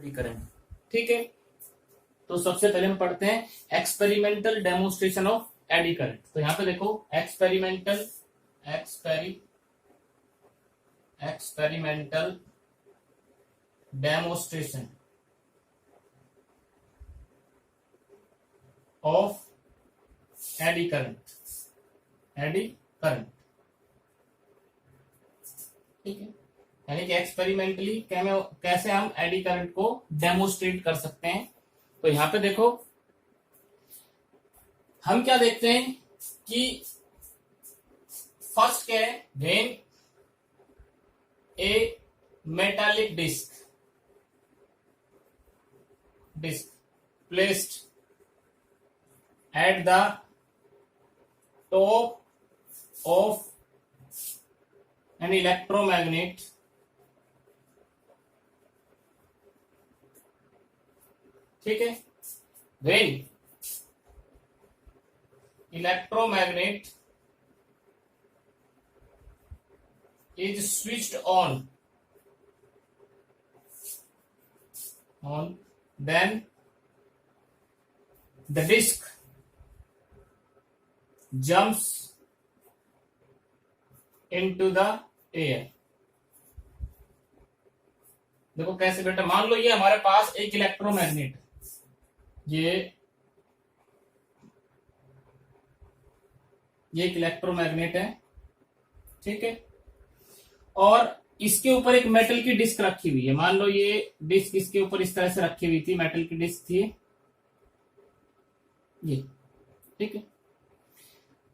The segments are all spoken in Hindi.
करें। ठीक है, तो सबसे पहले हम पढ़ते हैं experimental demonstration of AD current. तो यहां पे देखो experimental demonstration of eddy current. ठीक है, यानी कि एक्सपेरिमेंटली कैसे हम एडी करंट को डेमोन्स्ट्रेट कर सकते हैं। तो यहां पे देखो हम क्या देखते हैं कि फर्स्ट क्या है, when a metallic disc placed at the top of an electromagnet ठीक है, when electromagnet is switched on then the disk jumps into the air. देखो कैसे बेटा, मान लो ये हमारे पास एक इलेक्ट्रोमैग्नेट, ये एक इलेक्ट्रोमैग्नेट है, ठीक है, और इसके ऊपर एक मेटल की डिस्क रखी हुई है। मान लो ये डिस्क इसके ऊपर इस तरह से रखी हुई थी, मेटल की डिस्क थी ये, ठीक है,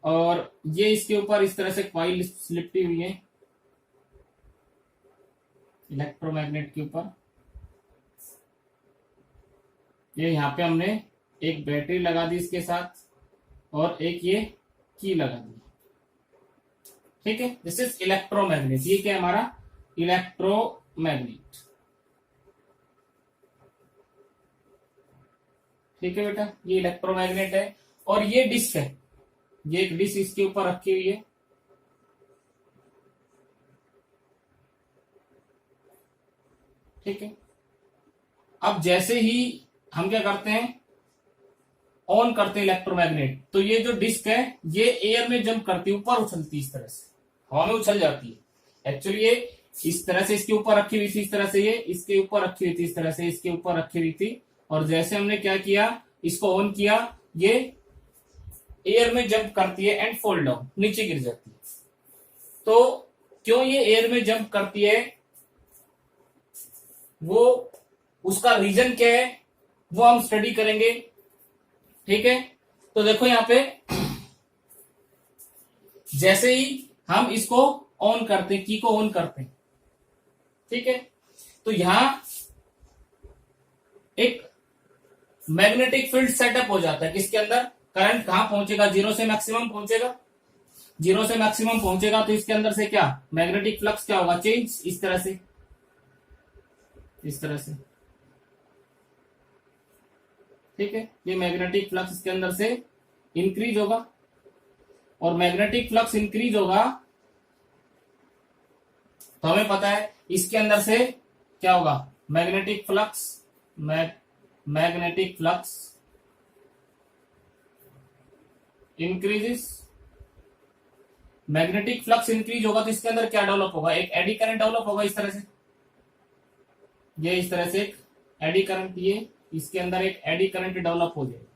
और ये इसके ऊपर इस तरह से कॉइल लिपटी हुई है इलेक्ट्रोमैग्नेट के ऊपर। ये यहां पे हमने एक बैटरी लगा दी इसके साथ और एक ये की लगा दी, ठीक है। This is electromagnet. ये क्या है हमारा इलेक्ट्रोमैग्नेट, ठीक है बेटा, ये इलेक्ट्रोमैग्नेट है और ये डिस्क है, ये एक डिस्क इसके ऊपर रखी हुई है, ठीक है। अब जैसे ही हम क्या करते हैं, ऑन करते हैं इलेक्ट्रोमैग्नेट, तो ये जो डिस्क है ये एयर में जंप करती है, ऊपर उछलती है, इस तरह से हवा में उछल जाती है। एक्चुअली ये इस तरह से इसके ऊपर रखी हुई थी, इस तरह से ये इसके ऊपर रखी हुई थी, इस तरह से इसके ऊपर रखी हुई थी, और जैसे हमने क्या किया, इसको ऑन किया, ये एयर में जंप करती है एंड फॉल डाउन, नीचे गिर जाती है। तो क्यों ये एयर में जंप करती है, वो उसका रीजन क्या है वो हम स्टडी करेंगे, ठीक है। तो देखो यहां पे जैसे ही हम इसको ऑन करते हैं, की को ऑन करते हैं, ठीक है, तो यहां एक मैग्नेटिक फील्ड सेटअप हो जाता है, किसके अंदर करंट कहां पहुंचेगा, जीरो से मैक्सिमम पहुंचेगा, जीरो से मैक्सिमम पहुंचेगा, तो इसके अंदर से क्या मैग्नेटिक फ्लक्स क्या होगा, चेंज, इस तरह से, इस तरह से, ठीक है। ये मैग्नेटिक फ्लक्स इसके अंदर से इंक्रीज होगा, और मैग्नेटिक फ्लक्स इंक्रीज होगा तो हमें पता है इसके अंदर से क्या होगा, magnetic flux increases. Magnetic flux increase होगा तो इसके अंदर क्या डेवलप होगा, एक एडी करंट डेवलप होगा, इस तरह से, ये इस तरह से एक एडी करंट, ये इसके अंदर एक एडी करंट डेवलप हो जाएगा।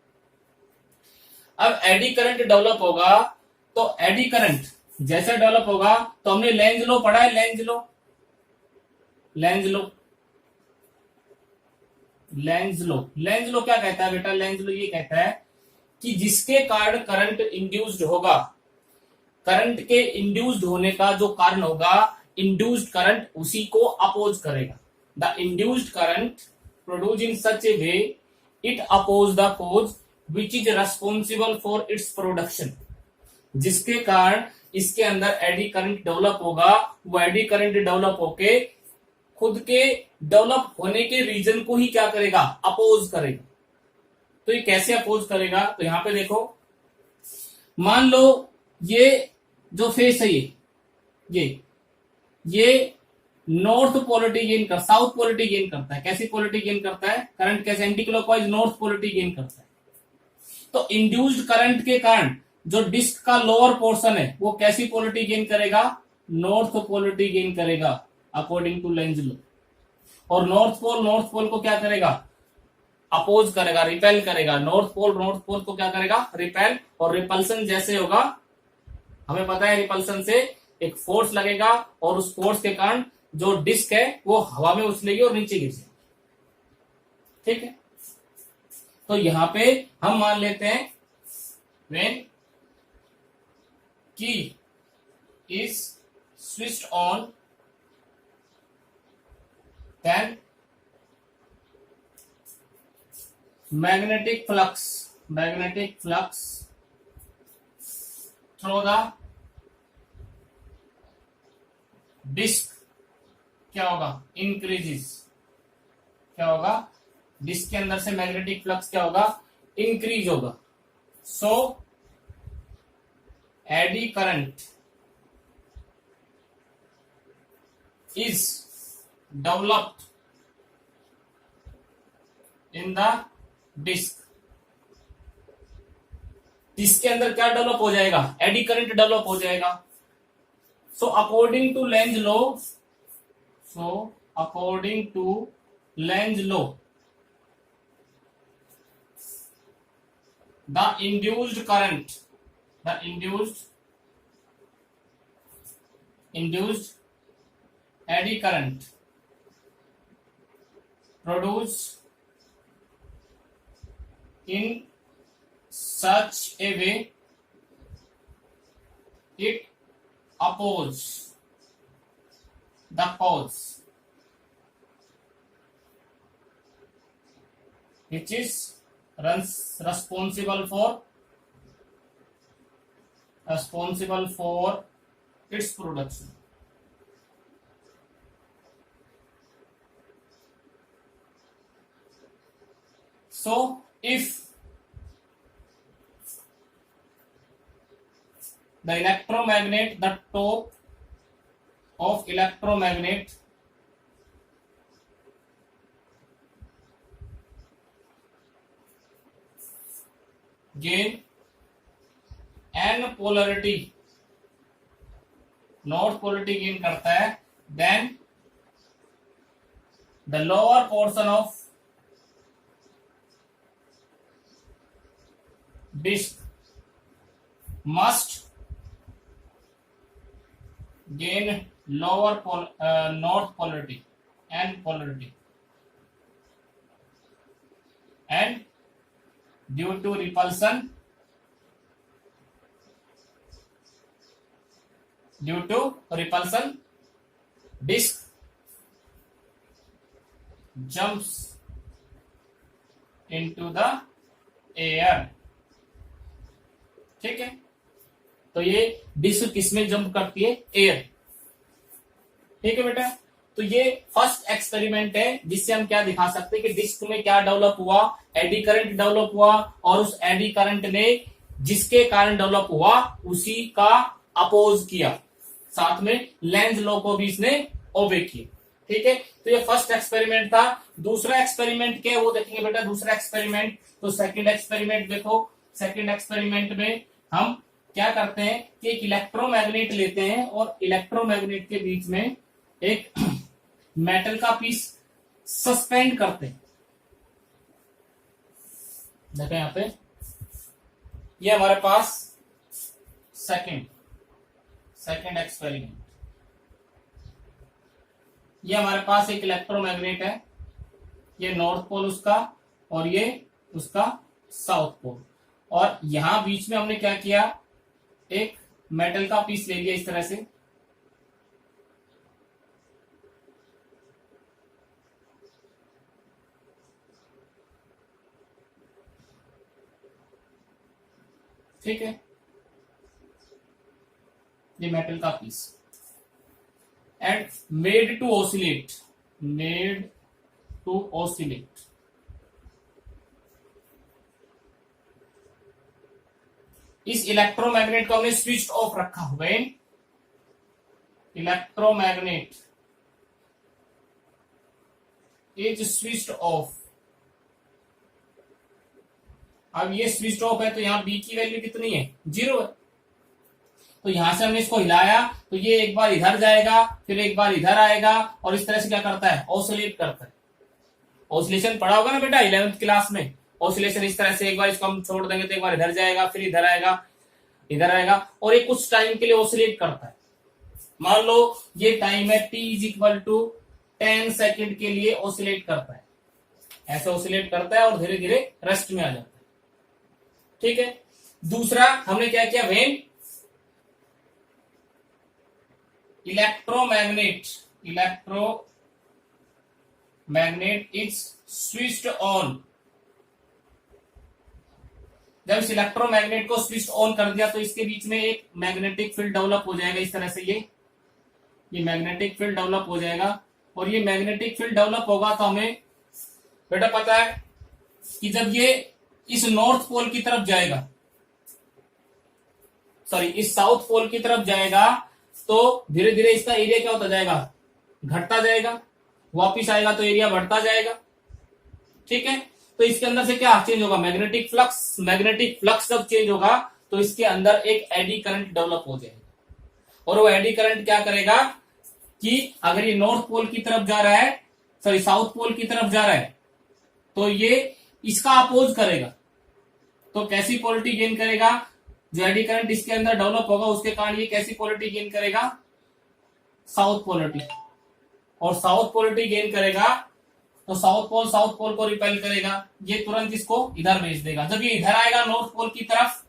अब एडी करंट डेवलप होगा तो एडी करंट जैसे डेवलप होगा तो हमने लेंज लो पढ़ा है, लेंज लो क्या कहता है बेटा, लेंज लो ये कहता है कि जिसके कारण करंट इंड्यूस्ड होगा, करंट के इंड्यूस्ड होने का जो कारण होगा, इंड्यूस्ड करंट उसी को अपोज करेगा। The induced current produced in such a way it oppose the cause which is responsible for its production। जिसके कारण इसके अंदर एडी करंट डेवलप होगा, वो एडी करंट डेवलप होके खुद के डेवलप होने के रीजन को ही क्या करेगा, अपोज करेगा। तो ये कैसे अपोज करेगा, तो यहां पे देखो, मान लो ये जो फेस है ये नॉर्थ पोलरिटी गेन कर, साउथ पोलरिटी गेन करता है। कैसी पोलरिटी गेन करता है? करंट कैसे? Anti clockwise north polarity gain करता है। तो इंड्यूस्ड करंट के कारण जो डिस्क का लोअर पोर्शन है वो कैसी पोलरिटी गेन करेगा? नॉर्थ पोलरिटी गेन करेगा अकॉर्डिंग टू लेंज लॉ। और नॉर्थ पोल को क्या करेगा? अपोज करेगा, रिपेल करेगा। नॉर्थ पोल को क्या करेगा? रिपेल। और रिपल्सन जैसे होगा, हमें पता है रिपल्सन से एक फोर्स लगेगा और उस फोर्स के कारण जो डिस्क है वो हवा में उछलेगी और नीचे गिर जाएगी। ठीक है, तो यहां पे हम मान लेते हैं when key is switched on then magnetic flux through the disc क्या होगा? इंक्रीजेस। क्या होगा? डिस्क के अंदर से मैग्नेटिक फ्लक्स क्या होगा? इंक्रीज होगा। So eddy current is developed in the disc. Disc के अंदर क्या डेवलप हो जाएगा? एडी करंट डेवलप हो जाएगा। So according to Lenz law, the induced eddy current produced in such a way it opposes the cause which is responsible for its production. So if the top of electromagnet gain n polarity, north polarity gain करता है, then the lower portion of disk must gain lower north polarity and polarity, and due to repulsion disk jumps into the air. ठीक है, तो ये डिस्क किसमें जंप करती है? एयर। ठीक है बेटा, तो ये फर्स्ट एक्सपेरिमेंट है जिससे हम क्या दिखा सकते हैं कि डिस्क में क्या डेवलप हुआ? एडी करंट डेवलप हुआ, और उस एडी करंट ने जिसके कारण डेवलप हुआ उसी का अपोज किया, साथ में लेंज लॉ को भी इसने ओबे किया। ठीक है, तो ये फर्स्ट एक्सपेरिमेंट था। दूसरा एक्सपेरिमेंट क्या है वो देखेंगे बेटा। दूसरा एक्सपेरिमेंट, तो सेकंड एक्सपेरिमेंट देखो। सेकंड एक्सपेरिमेंट में हम क्या करते हैं कि एक इलेक्ट्रोमैग्नेट लेते हैं और इलेक्ट्रोमैग्नेट के बीच में एक मेटल का पीस सस्पेंड करते हैं। देखो यहां पे, ये हमारे पास सेकंड एक्सपेरिमेंट, ये हमारे पास एक इलेक्ट्रोमैग्नेट है, ये नॉर्थ पोल उसका और ये उसका साउथ पोल, और यहां बीच में हमने क्या किया? एक मेटल का पीस ले लिया इस तरह से। ठीक है, ये मेटल का piece, and made to oscillate. इस इलेक्ट्रोमैग्नेट को हमने स्विच ऑफ रखा हुआ है। Electromagnet is switched off. अब ये स्विच्ड ऑफ है तो यहाँ बी की वैल्यू कितनी है, 0 है। तो यहां से हमने इसको हिलाया तो ये एक बार इधर जाएगा, फिर एक बार इधर आएगा, और इस तरह से क्या करता है, ऑसिलेट करता है। ऑसिलेशन पढ़ा होगा ना बेटा 11th क्लास में। ऑसिलेशन इस तरह से, एक बार इसको हम छोड़ देंगे तो एक बार इधर जाएगा, फिर इधर आएगा, इधर आएगा, और ये कुछ टाइम के लिए ऑसिलेट करता है। मान लो ये टाइम है t is equal to 10 second के लिए ऑसिलेट करता है, ऐसे ऑसिलेट करता है और धीरे धीरे रेस्ट में आ जाता है। ठीक है। दूसरा हमने क्या किया, when electromagnet is switched on. जब इस इलेक्ट्रोमैग्नेट को स्विच ऑन कर दिया तो इसके बीच में एक मैग्नेटिक फील्ड डेवलप हो जाएगा। इस तरह से ये मैग्नेटिक फील्ड डेवलप हो जाएगा, और ये मैग्नेटिक फील्ड डेवलप होगा तो हमें बेटा पता है कि जब ये इस नॉर्थ पोल की तरफ जाएगा, सॉरी इस साउथ पोल की तरफ जाएगा, तो धीरे धीरे इसका एरिया क्या होता जाएगा, घटता जाएगा, वापिस आएगा तो एरिया बढ़ता जाएगा। ठीक है। तो इसके अंदर से क्या चेंज होगा, मैग्नेटिक फ्लक्स जब चेंज होगा तो इसके अंदर एक एडी करंट डेवलप हो जाएगा, और वो एडी करंट क्या करेगा कि अगर ये नॉर्थ पोल की तरफ जा रहा है, सॉरी साउथ पोल की तरफ जा रहा है, तो ये इसका अपोज करेगा। तो कैसी पोलरिटी गेन करेगा, जो एडी करंट इसके अंदर डेवलप होगा उसके कारण ये कैसी पोलरिटी गेन करेगा, साउथ पोलरिटी। और साउथ पोलरिटी गेन करेगा तो साउथ पोल को रिपेल करेगा, ये तुरंत इसको इधर भेज देगा। जब ये इधर आएगा नॉर्थ पोल की तरफ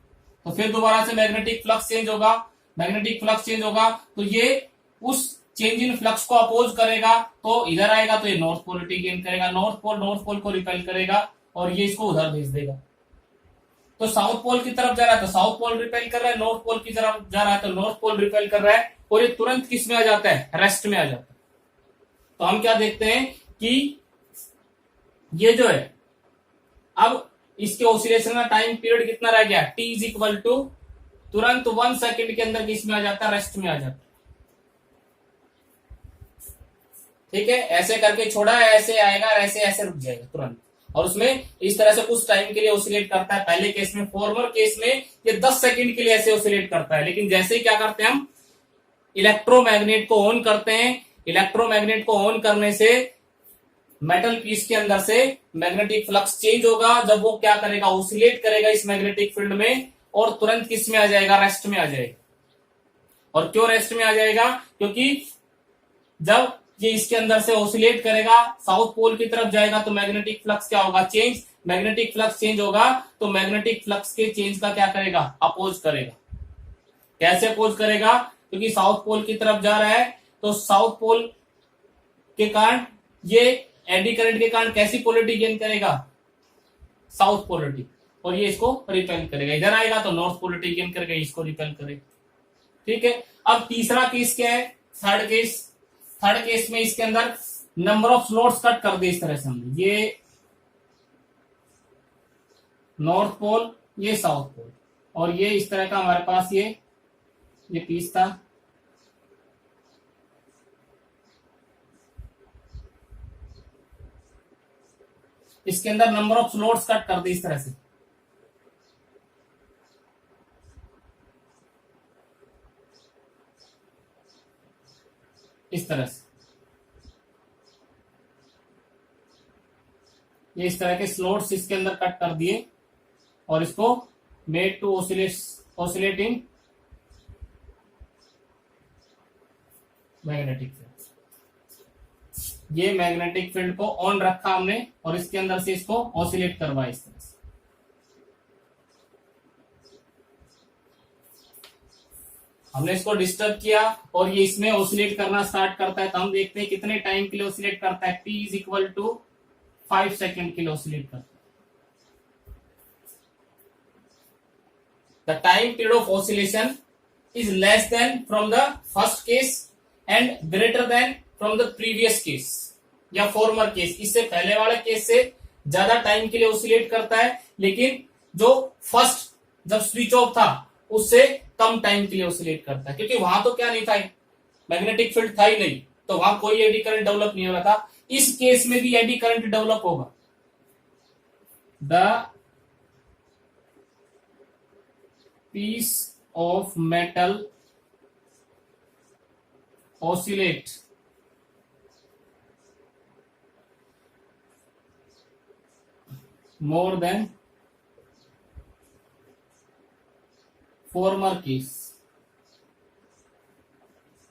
तो फिर दोबारा से मैग्नेटिक फ्लक्स चेंज होगा, तो ये उस चेंज इन फ्लक्स को अपोज करेगा, तो इधर आएगा तो ये नॉर्थ पोलरिटी गेन करेगा, नॉर्थ पोल को रिपेल करेगा और ये इसको उधर भेज देगा। तो साउथ पोल की तरफ जा रहा है तो साउथ पोल रिपेल कर रहा है, नॉर्थ पोल की तरफ जा रहा है तो नॉर्थ पोल रिपेल कर रहा है, और ये तुरंत किस में आ जाता है, रेस्ट में आ जाता है। तो हम क्या देखते हैं कि ये जो है अब इसके ऑसिलेशन का टाइम पीरियड कितना रह गया, t इज इक्वल टू तुरंत 1 सेकेंड के अंदर किस में आ जाता है, रेस्ट में आ जाता है। ठीक है। ऐसे करके छोड़ा, ऐसे आएगा, ऐसे रुक जाएगा तुरंत, और उसमें इस तरह से कुछ टाइम के लिए ऑसिलेट करता है। पहले केस में, फॉर्मर केस में ये 10 सेकंड के लिए ऐसे ऑसिलेट करता है, लेकिन जैसे ही क्या करते हैं हम इलेक्ट्रोमैग्नेट को ऑन करते हैं, इलेक्ट्रोमैग्नेट को ऑन करने से मेटल पीस के अंदर से मैग्नेटिक फ्लक्स चेंज होगा। जब वो क्या करेगा, ऑसिलेट करेगा इस मैग्नेटिक फील्ड में, और तुरंत किस में आ जाएगा, रेस्ट में आ जाएगा। और क्यों रेस्ट में आ जाएगा, क्योंकि जब ये इसके अंदर से ऑसिलेट करेगा, साउथ पोल की तरफ जाएगा तो मैग्नेटिक फ्लक्स क्या होगा, चेंज। मैग्नेटिक फ्लक्स चेंज होगा तो मैग्नेटिक फ्लक्स के चेंज का क्या करेगा, अपोज करेगा। कैसे अपोज करेगा, क्योंकि साउथ पोल की तरफ जा रहा है तो साउथ पोल के कारण ये एडी करंट के कारण कैसी पोलरिटी गेन करेगा, साउथ पोलरिटी, और ये इसको रिपेल करेगा। इधर आएगा तो नॉर्थ पोलरिटी गेन करेगा, इसको रिपेल करेगा। ठीक है। अब तीसरा केस क्या है, थर्ड केस में इसके अंदर नंबर ऑफ स्लॉट्स कट कर दे इस तरह से हमने, ये नॉर्थ पोल, ये साउथ पोल, और ये इस तरह का हमारे पास ये पीस था। इसके अंदर नंबर ऑफ स्लॉट्स कट कर दे इस तरह से, इस तरह से ये इस तरह के स्लॉट्स इसके अंदर कट कर दिए, और इसको made to oscillate in magnetic field. ये मैग्नेटिक फील्ड को ऑन रखा हमने, और इसके अंदर से इसको ऑसिलेट करवाया इस तरह से। हमने इसको डिस्टर्ब किया और ये इसमें ऑसिलेट करना स्टार्ट करता है। तो हम देखते हैं कितने टाइम के लिए ऑसिलेट करता है, t is equal to 5 second के लिए ऑसिलेट करता है। The time period of oscillation is less than from the first case and greater than from the previous case या फॉर्मर केस। इससे पहले वाले केस से ज्यादा टाइम के लिए ऑसिलेट करता है, लेकिन जो फर्स्ट जब स्विच ऑफ था उससे कम टाइम के लिए ऑसिलेट करता है, क्योंकि वहां तो क्या नहीं था, मैग्नेटिक फील्ड था ही नहीं, तो वहां कोई एडी करंट डेवलप नहीं हो रहा था। इस केस में भी एडी करंट डेवलप होगा। The piece of metal oscillate more than former case.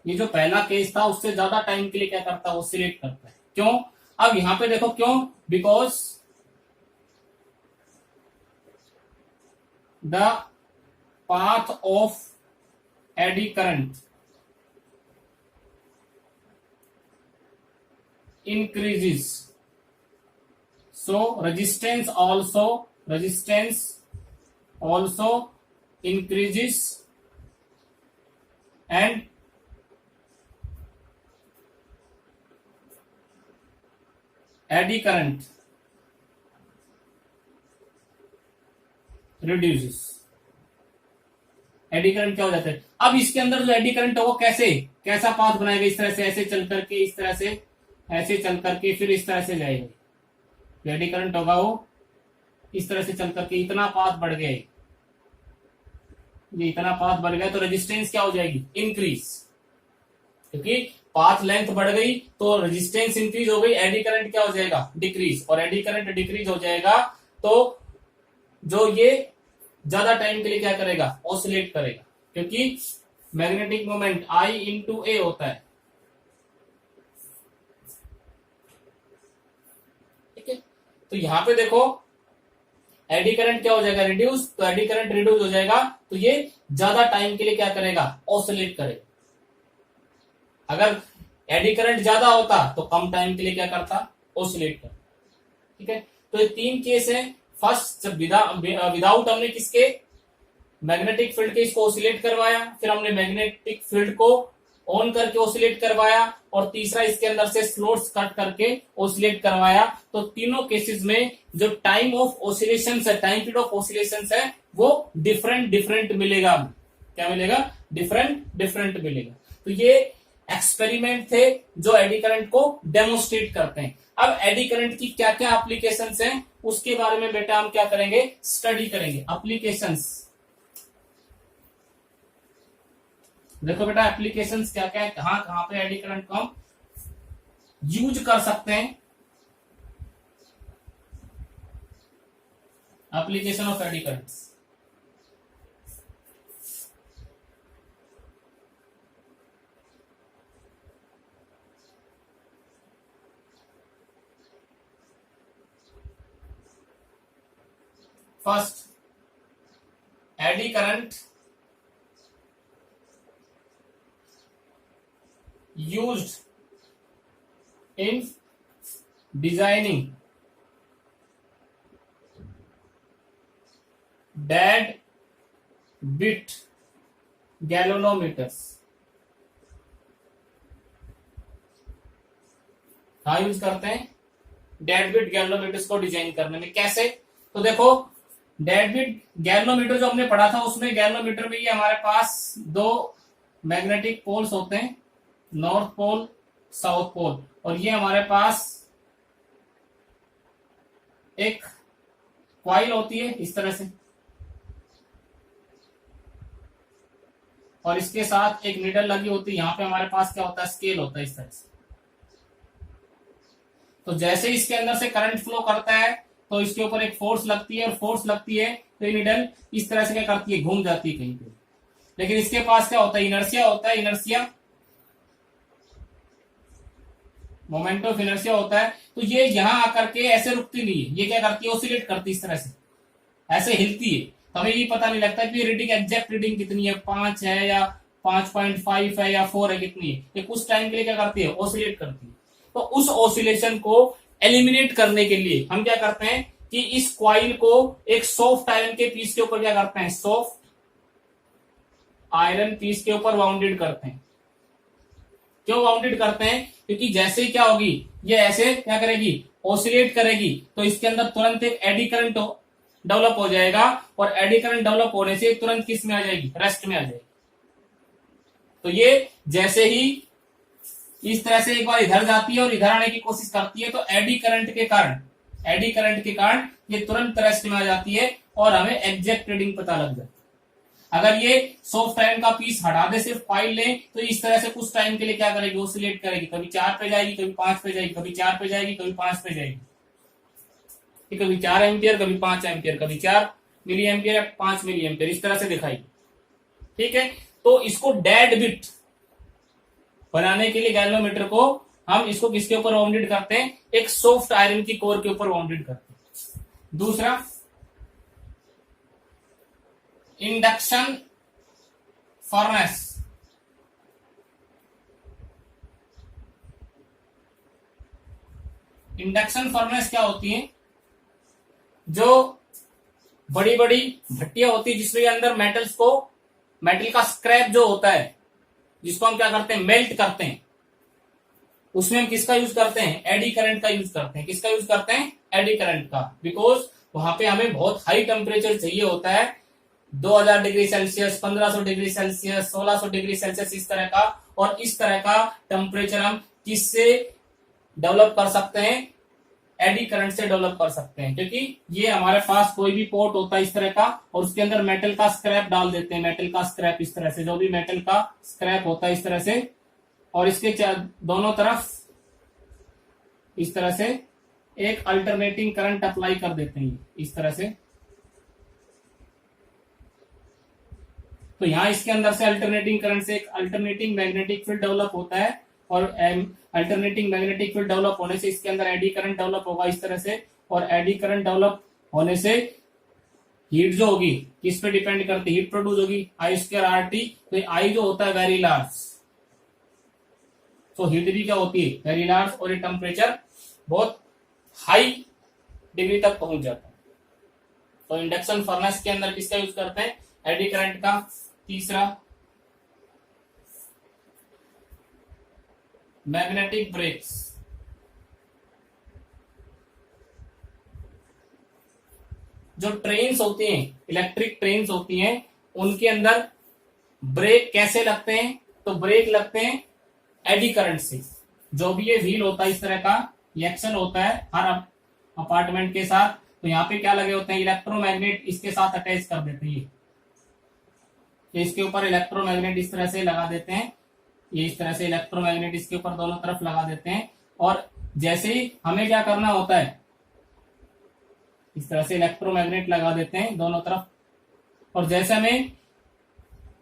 ये जो पहला केस था उससे ज्यादा टाइम के लिए क्या करता है, ऑसिलेट करता है। क्यों? अब यहां पे देखो क्यों, because the path of eddy current increases, so resistance also increases and eddy current reduces। Eddy current क्या हो जाता है? अब इसके अंदर जो एडी करंट है वो कैसा पाथ बनाएगा, इस तरह से ऐसे चल करके, इस तरह से ऐसे चल करके, फिर इस तरह से जाएगा। एडी करंट होगा वो इस तरह से चल करके, इतना पाथ बढ़ गया, ये इतना पाथ बढ़ गया तो रेजिस्टेंस क्या हो जाएगी, इंक्रीज। क्योंकि पाथ लेंथ बढ़ गई तो रेजिस्टेंस इंक्रीज हो गई, एडी करंट क्या हो जाएगा, डिक्रीज। और एडी करंट डिक्रीज हो जाएगा तो जो ये ज्यादा टाइम के लिए क्या करेगा, ऑसिलेट करेगा, क्योंकि मैग्नेटिक मोमेंट आई इंटू ए होता है। ठीक है, तो यहां पे देखो एडी करंट क्या हो जाएगा, रिड्यूस। तो एडी करंट रिड्यूस हो जाएगा तो ये ज्यादा टाइम के लिए क्या करेगा, ऑसिलेट करेगा। अगर एडी करंट ज्यादा होता तो कम टाइम के लिए क्या करता, ऑसिलेट करता। ठीक है, तो ये तीन केस है। फर्स्ट जब विदाउट हमने किसके, मैग्नेटिक फील्ड के इसको ऑसिलेट करवाया, फिर हमने मैग्नेटिक फील्ड को ऑन करके ऑसिलेट करवाया, और तीसरा इसके अंदर से स्लोट्स कट करके ऑसिलेट करवाया। तो तीनों केसेस में जो टाइम ऑफ ऑसिलेशन है, टाइम पीरियड ऑफ ऑसिलेशन है, वो डिफरेंट मिलेगा। क्या मिलेगा, डिफरेंट मिलेगा। तो ये एक्सपेरिमेंट थे जो एडी करंट को डेमोन्स्ट्रेट करते हैं। अब एडी करंट की क्या क्या एप्लीकेशंस हैं उसके बारे में बेटा हम क्या करेंगे, स्टडी करेंगे। एप्लीकेशंस देखो बेटा, एप्लीकेशंस क्या क्या है, कहां कहां पे एडी करंट को हम यूज कर सकते हैं। Application of eddy currents, first eddy current used in designing dead bit galvanometers। कहा यूज करते हैं, डेड बिट गैल्वेनोमीटर्स को डिजाइन करने में। कैसे, तो देखो डेड बिट गैल्वेनोमीटर जो हमने पढ़ा था उसमें गैल्वेनोमीटर में ये हमारे पास दो मैग्नेटिक पोल्स होते हैं, नॉर्थ पोल साउथ पोल, और ये हमारे पास एक कॉइल होती है इस तरह से, और इसके साथ एक नीडल लगी होती है। यहां पे हमारे पास क्या होता है, स्केल होता है इस तरह से। तो जैसे इसके अंदर से करंट फ्लो करता है तो इसके ऊपर एक फोर्स लगती है, और फोर्स लगती है तो ये नीडल इस तरह से क्या करती है, घूम जाती है कहीं पे। लेकिन इसके पास क्या होता है, इनर्शिया होता है, इनर्शिया मोमेंट ऑफ इनर्शिया होता है। तो ये यहां आकर के ऐसे रुकती नहीं है, ये क्या करती है, ऑसिलेट करती है इस तरह से, ऐसे हिलती है। तो हमें ये पता नहीं लगता कि रीडिंग एग्जैक्ट रीडिंग कितनी है, 5 है या 5.5 है या 4 है, कितनी है। ये कुछ टाइम के लिए क्या करती है, ऑसिलेट करती है। तो उस ऑसिलेशन को एलिमिनेट करने के लिए हम क्या करते हैं कि इस कॉइल को एक सॉफ्ट आयरन के पीस के ऊपर क्या करते हैं, सॉफ्ट आयरन पीस के ऊपर बाउंडेड करते हैं। क्यों बाउंडेड करते हैं, क्योंकि जैसे ही क्या होगी, ये ऐसे क्या करेगी, ऑसिलेट करेगी, तो इसके अंदर तुरंत एक एडी करंट डेवलप हो जाएगा, और एडी करंट डेवलप होने से तुरंत किस में आ जाएगी, रेस्ट में आ जाएगी। तो ये जैसे ही इस तरह से एक बार इधर जाती है और इधर आने की कोशिश करती है, तो एडी करंट के कारण ये तुरंत रेस्ट में आ जाती है और हमें एग्जैक्ट रीडिंग पता लग जाती है। अगर ये सॉफ्ट आयरन का पीस हटा दे, सिर्फ फाइल लें, तो इस तरह से कुछ टाइम के लिए क्या करेगी, ऑसिलेट करेगी, कभी 4 पे जाएगी, कभी 5 पे जाएगी, कभी 4 पे जाएगी, कभी 5 पे जाएगी, कभी 4 एम्पियर, कभी 5 एम्पियर, कभी 4 मिली एम्पियर या 5 मिली एम्पियर, इस तरह से दिखाई। ठीक है, तो इसको डेड बिट बनाने के लिए गैल्वेनोमीटर को हम इसको किसके ऊपर बाउंडेड करते हैं, एक सॉफ्ट आयरन की कोर के ऊपर बाउंडेड करते हैं। दूसरा, इंडक्शन फर्नेस। इंडक्शन फर्नेस क्या होती है, जो बड़ी बड़ी भट्टियां होती है जिसमें अंदर मेटल का स्क्रैप जो होता है, जिसको हम क्या करते हैं, मेल्ट करते हैं, उसमें हम किसका यूज करते हैं, एडी करंट का यूज करते हैं। किसका यूज करते हैं, एडी करंट का, बिकॉज वहां पे हमें बहुत हाई टेम्परेचर चाहिए होता है, 2000 degree Celsius, 1500 degree Celsius, 1600 degree Celsius, इस तरह का। और इस तरह का टेम्परेचर हम किससे डेवलप कर सकते हैं, एडी करंट से डेवलप कर सकते हैं, क्योंकि ये हमारे पास कोई भी पॉट होता है इस तरह का, और उसके अंदर मेटल का स्क्रैप डाल देते हैं, मेटल का स्क्रैप, इस तरह से जो भी मेटल का स्क्रैप होता है इस तरह से, और इसके दोनों तरफ इस तरह से एक अल्टरनेटिंग करंट अप्लाई कर देते हैं इस तरह से। तो यहां इसके अंदर से अल्टरनेटिंग करंट से एक अल्टरनेटिंग मैग्नेटिक फील्ड डेवलप होता है, और अल्टरनेटिंग मैग्नेटिक फील्ड डेवलप होने से इसके अंदर एडी करंट डेवलप होगा इस तरह से, और एडी करंट डेवलप होने से हीट जो होगी किस पे डिपेंड करती है, हीट प्रोड्यूस होगी, आई स्क्वायर आर टी। तो आई जो होता है वेरी लार्ज, तो हीट भी क्या होती है, वेरी लार्ज, और ये टेम्परेचर बहुत हाई डिग्री तक पहुंच जाता है। तो इंडक्शन फर्नेस के अंदर किसका यूज करते हैं, एडी करंट का। तीसरा, मैग्नेटिक ब्रेक्स। जो ट्रेन्स होती हैं, इलेक्ट्रिक ट्रेन्स होती हैं, उनके अंदर ब्रेक कैसे लगते हैं, तो ब्रेक लगते हैं एडी करंट से। जो भी ये व्हील होता है इस तरह का, ये एक्शन होता है हर अपार्टमेंट के साथ, तो यहाँ पे क्या लगे होते हैं, इलेक्ट्रोमैग्नेट इसके साथ अटैच कर देते हैं। ये इसके ऊपर इलेक्ट्रोमैग्नेट इस तरह से लगा देते हैं, ये इस तरह से इलेक्ट्रोमैग्नेट इसके ऊपर दोनों तरफ लगा देते हैं, और जैसे ही हमें क्या करना होता है, इस तरह से इलेक्ट्रोमैग्नेट लगा देते हैं दोनों तरफ, और जैसे हमें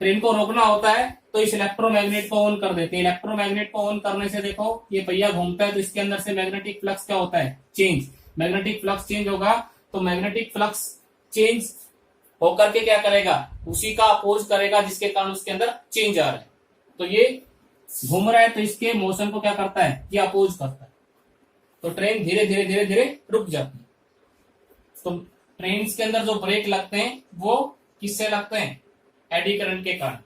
ट्रेन को रोकना होता है तो इस इलेक्ट्रोमैग्नेट को ऑन कर देते हैं। इलेक्ट्रोमैग्नेट को ऑन करने से देखो ये पहिया घूमता है, तो इसके अंदर से मैग्नेटिक फ्लक्स क्या होता है, चेंज। मैग्नेटिक फ्लक्स चेंज होगा, तो मैग्नेटिक फ्लक्स चेंज होकर के क्या करेगा, उसी का अपोज करेगा जिसके कारण उसके अंदर चेंज आ रहा है। तो ये घूम रहा है, तो इसके मोशन को क्या करता है, ये अपोज करता है, तो ट्रेन धीरे धीरे धीरे धीरे रुक जाती है। तो ट्रेन के अंदर जो ब्रेक लगते हैं वो किससे लगते हैं, एडी करंट के कारण।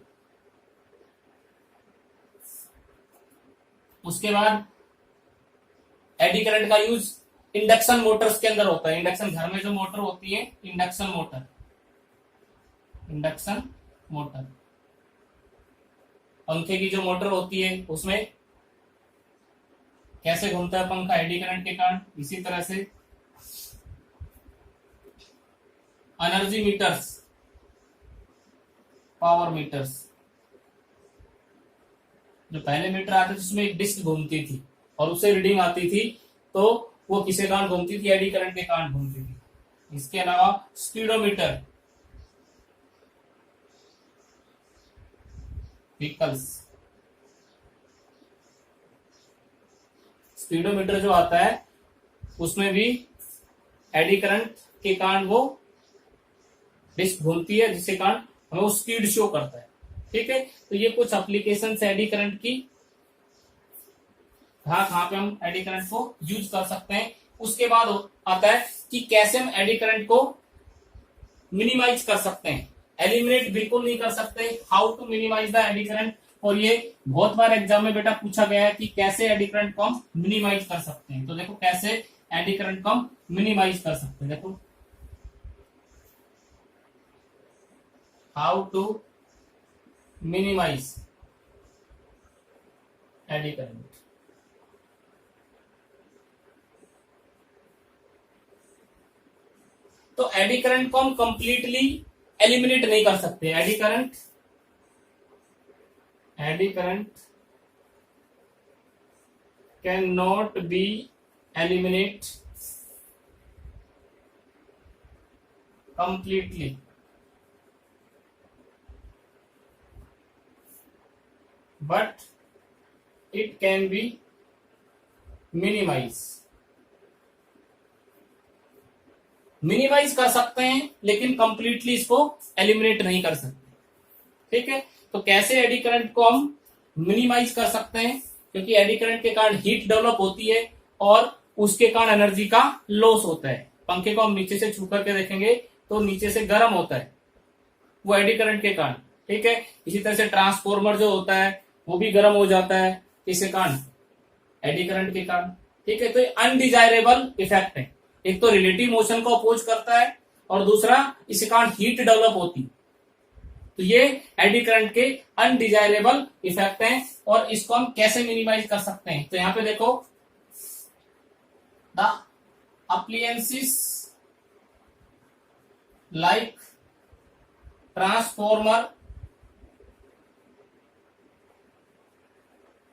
उसके बाद एडी करंट का यूज इंडक्शन मोटर्स के अंदर होता है। इंडक्शन घर में जो मोटर होती है, इंडक्शन मोटर, पंखे की जो मोटर होती है उसमें कैसे घूमता है पंखा, एडी करंट के कारण। इसी तरह से एनर्जी मीटर्स, पावर मीटर्स, जो पहले मीटर आते थे जिसमें एक डिस्क घूमती थी और उससे रीडिंग आती थी, तो वो किसके कारण घूमती थी, एडी करंट के कारण घूमती थी। इसके अलावा स्पीडोमीटर, व्हीकल्स, स्पीडोमीटर जो आता है उसमें भी एडी करंट के कारण वो डिस्क घूमती है, जिसके कारण हमें वो स्पीड शो करता है। ठीक है, तो ये कुछ एप्लीकेशन है एडी करंट की, कहां पे हम एडी करंट को यूज कर सकते हैं। उसके बाद आता है कि कैसे हम एडी करंट को मिनिमाइज कर सकते हैं। एलिमिनेट बिल्कुल नहीं कर सकते, how to minimize the eddy current. और ये बहुत बार एग्जाम में बेटा पूछा गया है कि कैसे एडी करंट को हम मिनिमाइज कर सकते हैं। तो देखो कैसे एडी करंट को हम मिनिमाइज कर सकते हैं, देखो how to minimize eddy current. तो एडी करंट को हम कंप्लीटली एलिमिनेट नहीं कर सकते। Eddy current can not be eliminate completely, but it can be minimized। Minimize कर सकते हैं लेकिन कंप्लीटली इसको एलिमिनेट नहीं कर सकते। ठीक है, तो कैसे एडी करंट को हम मिनिमाइज कर सकते हैं? क्योंकि एडी करंट के कारण हीट डेवलप होती है और उसके कारण एनर्जी का लॉस होता है। पंखे को हम नीचे से छू करके देखेंगे तो नीचे से गर्म होता है, वो एडी करंट के कारण। ठीक है, इसी तरह से ट्रांसफॉर्मर जो होता है वो भी गर्म हो जाता है, किसके कारण? एडी करंट के कारण। ठीक है, तो ये अनडिजायरेबल इफेक्ट है। एक तो रिलेटिव मोशन को अपोज करता है और दूसरा इसके कारण हीट डेवलप होती। तो ये एडी करंट के अनडिजायरेबल इफेक्ट हैं और इसको हम कैसे मिनिमाइज कर सकते हैं? तो यहां पे देखो, the appliances like transformer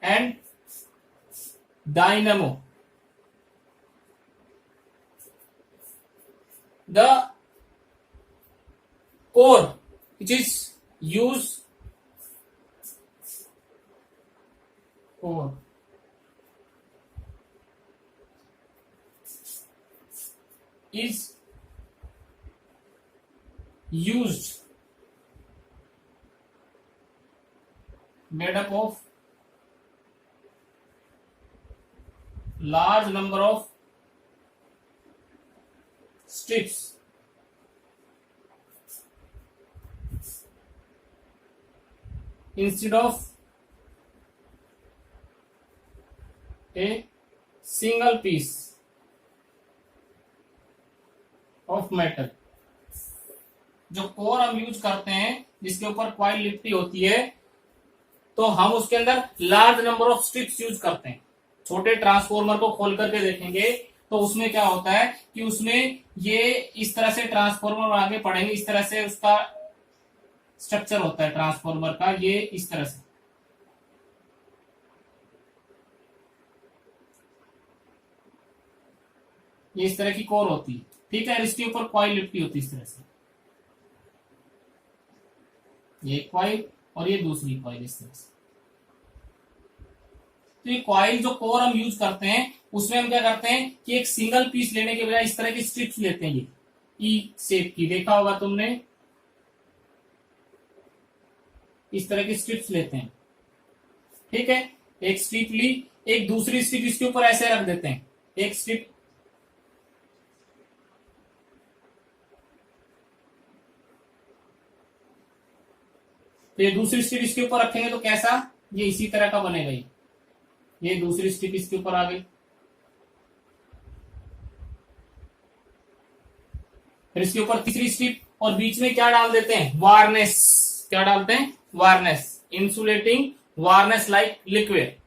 and dynamo, the core which is used is used made up of large number of strips instead of a single piece of metal। जो कोर हम यूज करते हैं जिसके ऊपर कॉइल लिपटी होती है, तो हम उसके अंदर large number of strips use करते हैं। छोटे ट्रांसफॉर्मर को खोल करके देखेंगे तो उसमें क्या होता है कि उसमें ये इस तरह से ट्रांसफॉर्मर आगे पढ़ेंगे, इस तरह से उसका स्ट्रक्चर होता है ट्रांसफॉर्मर का, ये इस तरह से। ये इस तरह की कोर होती है। ठीक है, इसके ऊपर कॉइल लिपटी होती है इस तरह से, ये कॉइल और ये दूसरी कॉइल इस तरह से। तो ये कॉइल जो कोर हम यूज करते हैं उसमें हम क्या करते हैं कि एक सिंगल पीस लेने के बजाय इस तरह की स्ट्रिप्स लेते हैं। ये ई शेप की, देखा होगा तुमने, इस तरह की स्ट्रिप्स लेते हैं। ठीक है, एक स्ट्रिप ली, एक दूसरी स्ट्रिप इसके ऊपर ऐसे रख देते हैं, एक स्ट्रिप तो ये दूसरी स्ट्रिप इसके ऊपर रखेंगे तो कैसा, ये इसी तरह का बनेगा। ये दूसरी स्ट्रिप इसके ऊपर आ गई, फिर इसके ऊपर तीसरी स्ट्रिप और बीच में क्या डाल देते हैं? वार्नेस। क्या डालते हैं? वार्नेस, इंसुलेटिंग वार्नेस लाइक लिक्विड।